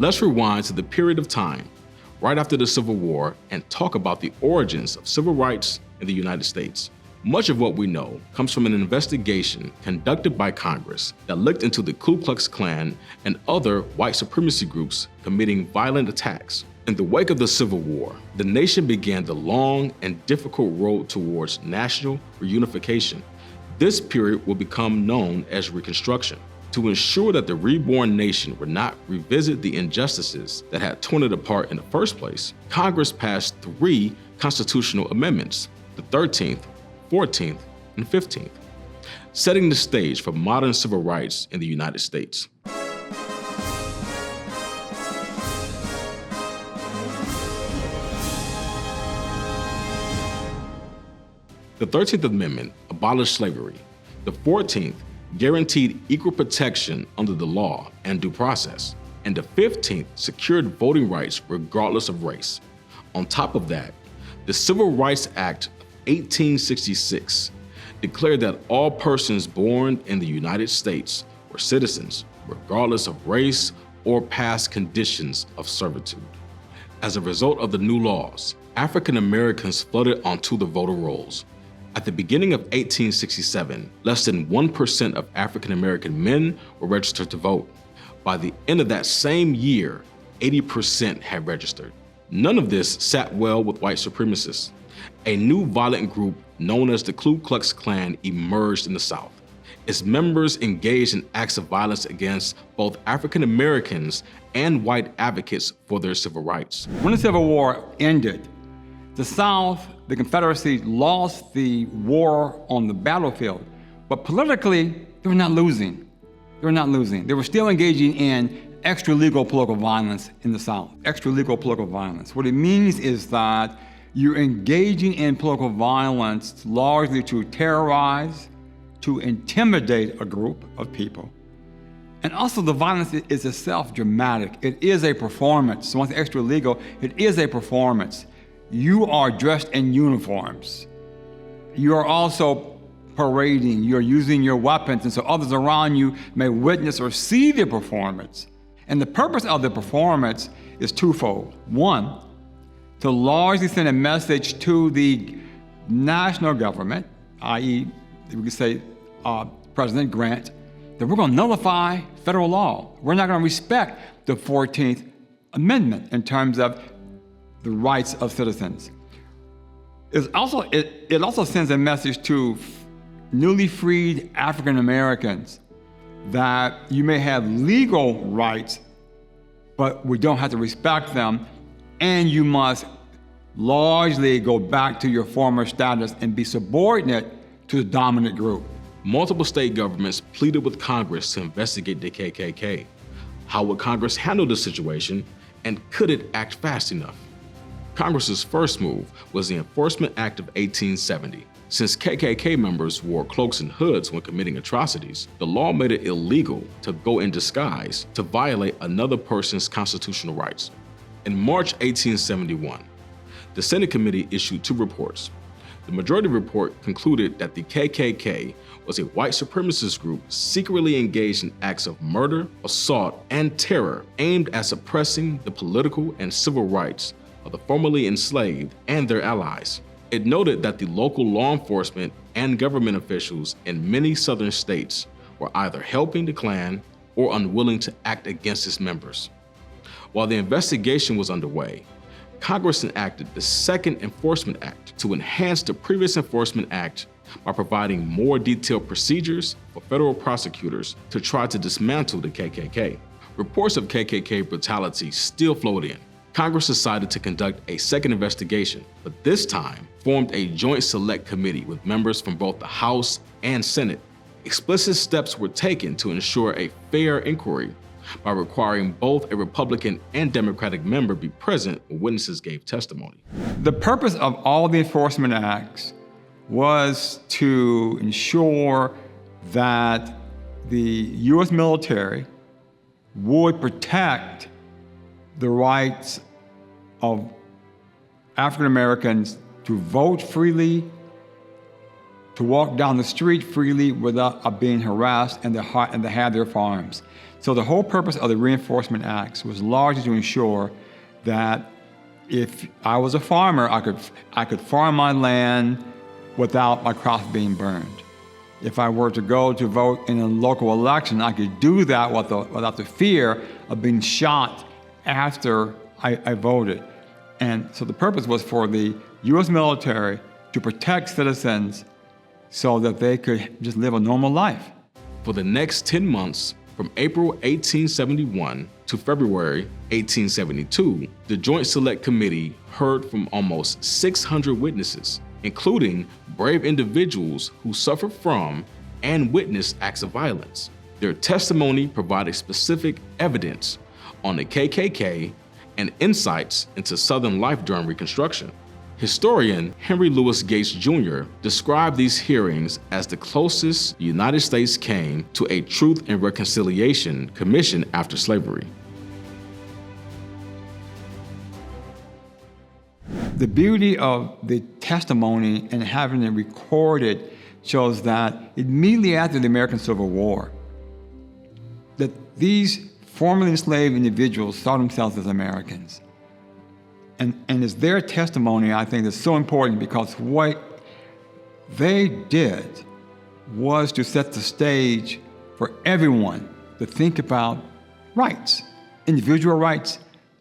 Let's rewind to the period of time right after the Civil War and talk about the origins of civil rights in the United States. Much of what we know comes from an investigation conducted by Congress that looked into the Ku Klux Klan and other white supremacy groups committing violent attacks. In the wake of the Civil War, the nation began the long and difficult road towards national reunification. This period will become known as Reconstruction. To ensure that the reborn nation would not revisit the injustices that had torn it apart in the first place, Congress passed 3 constitutional amendments, the 13th, 14th, and 15th, setting the stage for modern civil rights in the United States. The 13th Amendment abolished slavery. The 14th guaranteed equal protection under the law and due process. And the 15th secured voting rights regardless of race. On top of that, the Civil Rights Act of 1866 declared that all persons born in the United States were citizens, regardless of race or past conditions of servitude. As a result of the new laws, African Americans flooded onto the voter rolls. At the beginning of 1867, less than 1% of African American men were registered to vote. By the end of that same year, 80% had registered. None of this sat well with white supremacists. A new violent group known as the Ku Klux Klan emerged in the South. Its members engaged in acts of violence against both African Americans and white advocates for their civil rights. When the Civil War ended, the South, the Confederacy, lost the war on the battlefield, but politically, they were not losing. They were still engaging in extra-legal political violence in the South. Extra-legal political violence. What it means is that you're engaging in political violence largely to terrorize, to intimidate a group of people. And also the violence is itself dramatic. It is a performance. So once extra-legal, it is a performance. You are dressed in uniforms. You are also parading, you're using your weapons, and so others around you may witness or see the performance. And the purpose of the performance is twofold. One, to largely send a message to the national government, i.e., we could say President Grant, that we're going to nullify federal law. We're not going to respect the 14th Amendment in terms of the rights of citizens. It also sends a message to newly freed African Americans that you may have legal rights, but we don't have to respect them, and you must largely go back to your former status and be subordinate to the dominant group. Multiple state governments pleaded with Congress to investigate the KKK. How would Congress handle the situation, and could it act fast enough? Congress's first move was the Enforcement Act of 1870. Since KKK members wore cloaks and hoods when committing atrocities, the law made it illegal to go in disguise to violate another person's constitutional rights. In March 1871, the Senate committee issued 2 reports. The majority report concluded that the KKK was a white supremacist group secretly engaged in acts of murder, assault, and terror aimed at suppressing the political and civil rights of the formerly enslaved and their allies. It noted that the local law enforcement and government officials in many southern states were either helping the Klan or unwilling to act against its members. While the investigation was underway, Congress enacted the Second Enforcement Act to enhance the previous Enforcement Act by providing more detailed procedures for federal prosecutors to try to dismantle the KKK. Reports of KKK brutality still flowed in. Congress decided to conduct a second investigation, but this time formed a joint select committee with members from both the House and Senate. Explicit steps were taken to ensure a fair inquiry by requiring both a Republican and Democratic member be present when witnesses gave testimony. The purpose of all the enforcement acts was to ensure that the U.S. military would protect the rights of African Americans to vote freely, to walk down the street freely without being harassed, and to have their farms. So the whole purpose of the Reinforcement Acts was largely to ensure that if I was a farmer, I could farm my land without my crops being burned. If I were to go to vote in a local election, I could do that without the fear of being shot after I voted. And so the purpose was for the U.S. military to protect citizens so that they could just live a normal life. For the next 10 months, from April 1871 to February 1872, the Joint Select Committee heard from almost 600 witnesses, including brave individuals who suffered from and witnessed acts of violence. Their testimony provided specific evidence on the KKK and insights into Southern life during Reconstruction. Historian Henry Louis Gates Jr. described these hearings as the closest the United States came to a Truth and Reconciliation Commission after slavery. The beauty of the testimony and having it recorded shows that immediately after the American Civil War, that these formerly enslaved individuals saw themselves as Americans. And it's their testimony, I think, that's so important, because what they did was to set the stage for everyone to think about rights, individual rights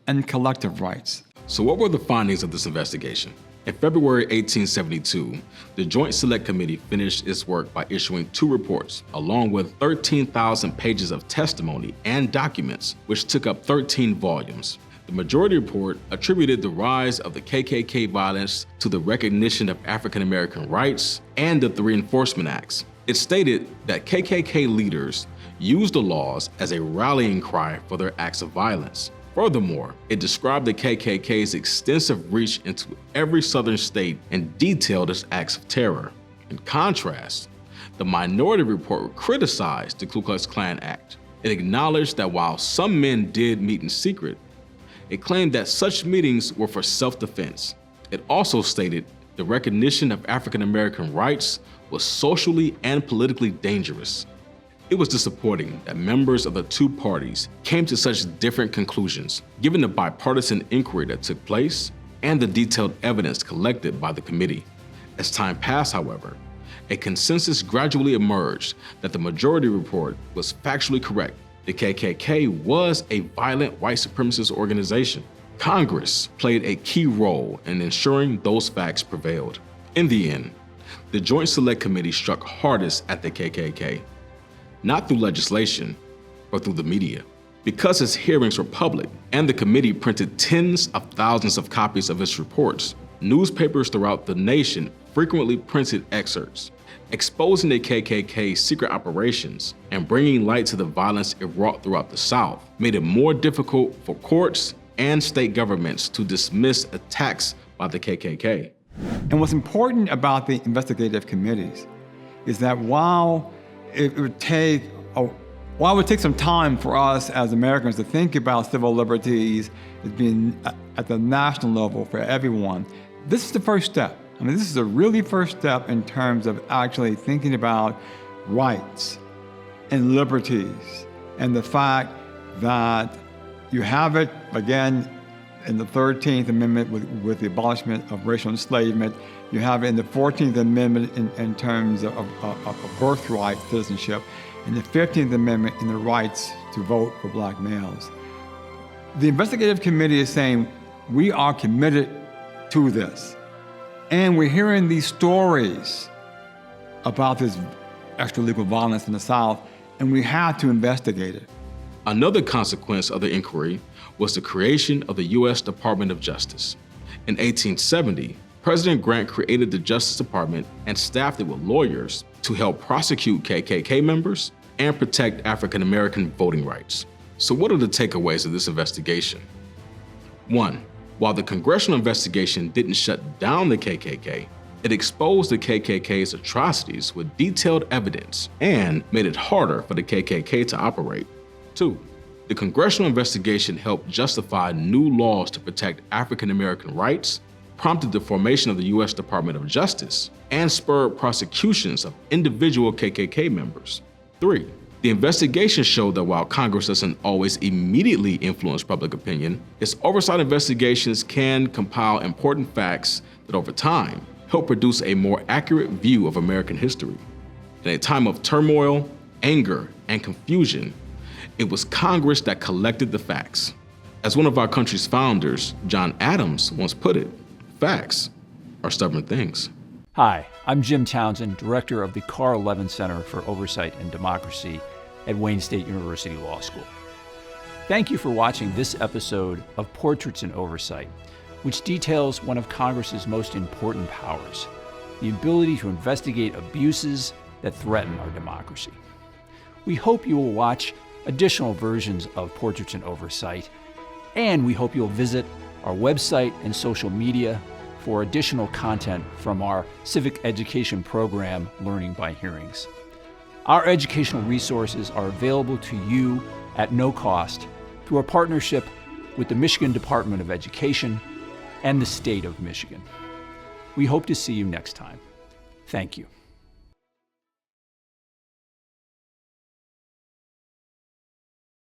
and collective rights. So what were the findings of this investigation? In February 1872, the Joint Select Committee finished its work by issuing 2 reports, along with 13,000 pages of testimony and documents, which took up 13 volumes. The majority report attributed the rise of the KKK violence to the recognition of African American rights and the Reinforcement Acts. It stated that KKK leaders used the laws as a rallying cry for their acts of violence. Furthermore, it described the KKK's extensive reach into every southern state and detailed its acts of terror. In contrast, the minority report criticized the Ku Klux Klan Act. It acknowledged that while some men did meet in secret, it claimed that such meetings were for self-defense. It also stated the recognition of African American rights was socially and politically dangerous. It was disappointing that members of the 2 parties came to such different conclusions, given the bipartisan inquiry that took place and the detailed evidence collected by the committee. As time passed, however, a consensus gradually emerged that the majority report was factually correct. The KKK was a violent white supremacist organization. Congress played a key role in ensuring those facts prevailed. In the end, the Joint Select Committee struck hardest at the KKK, not through legislation, but through the media. Because its hearings were public and the committee printed tens of thousands of copies of its reports, newspapers throughout the nation frequently printed excerpts, exposing the KKK's secret operations and bringing light to the violence it wrought throughout the South made it more difficult for courts and state governments to dismiss attacks by the KKK. And what's important about the investigative committees is that while it would take some time for us as Americans to think about civil liberties as being at the national level for everyone, this is the first step. I mean, this is the really first step in terms of actually thinking about rights and liberties, and the fact that you have it, again, in the 13th Amendment with the abolishment of racial enslavement. You have it in the 14th Amendment in terms of birthright citizenship, and the 15th Amendment in the rights to vote for black males. The investigative committee is saying, we are committed to this. And we're hearing these stories about this extralegal violence in the South, and we have to investigate it. Another consequence of the inquiry was the creation of the U.S. Department of Justice. In 1870, President Grant created the Justice Department and staffed it with lawyers to help prosecute KKK members and protect African American voting rights. So what are the takeaways of this investigation? 1. While the congressional investigation didn't shut down the KKK, it exposed the KKK's atrocities with detailed evidence and made it harder for the KKK to operate. 2. The congressional investigation helped justify new laws to protect African American rights, prompted the formation of the U.S. Department of Justice, and spurred prosecutions of individual KKK members. 3. The investigation showed that while Congress doesn't always immediately influence public opinion, its oversight investigations can compile important facts that over time help produce a more accurate view of American history. In a time of turmoil, anger, and confusion, it was Congress that collected the facts. As one of our country's founders, John Adams, once put it, facts are stubborn things. Hi, I'm Jim Townsend, director of the Carl Levin Center for Oversight and Democracy at Wayne State University Law School. Thank you for watching this episode of Portraits in Oversight, which details one of Congress's most important powers, the ability to investigate abuses that threaten our democracy. We hope you will watch additional versions of Portraits in Oversight, and we hope you'll visit our website and social media for additional content from our civic education program, Learning by Hearings. Our educational resources are available to you at no cost through a partnership with the Michigan Department of Education and the state of Michigan. We hope to see you next time. Thank you.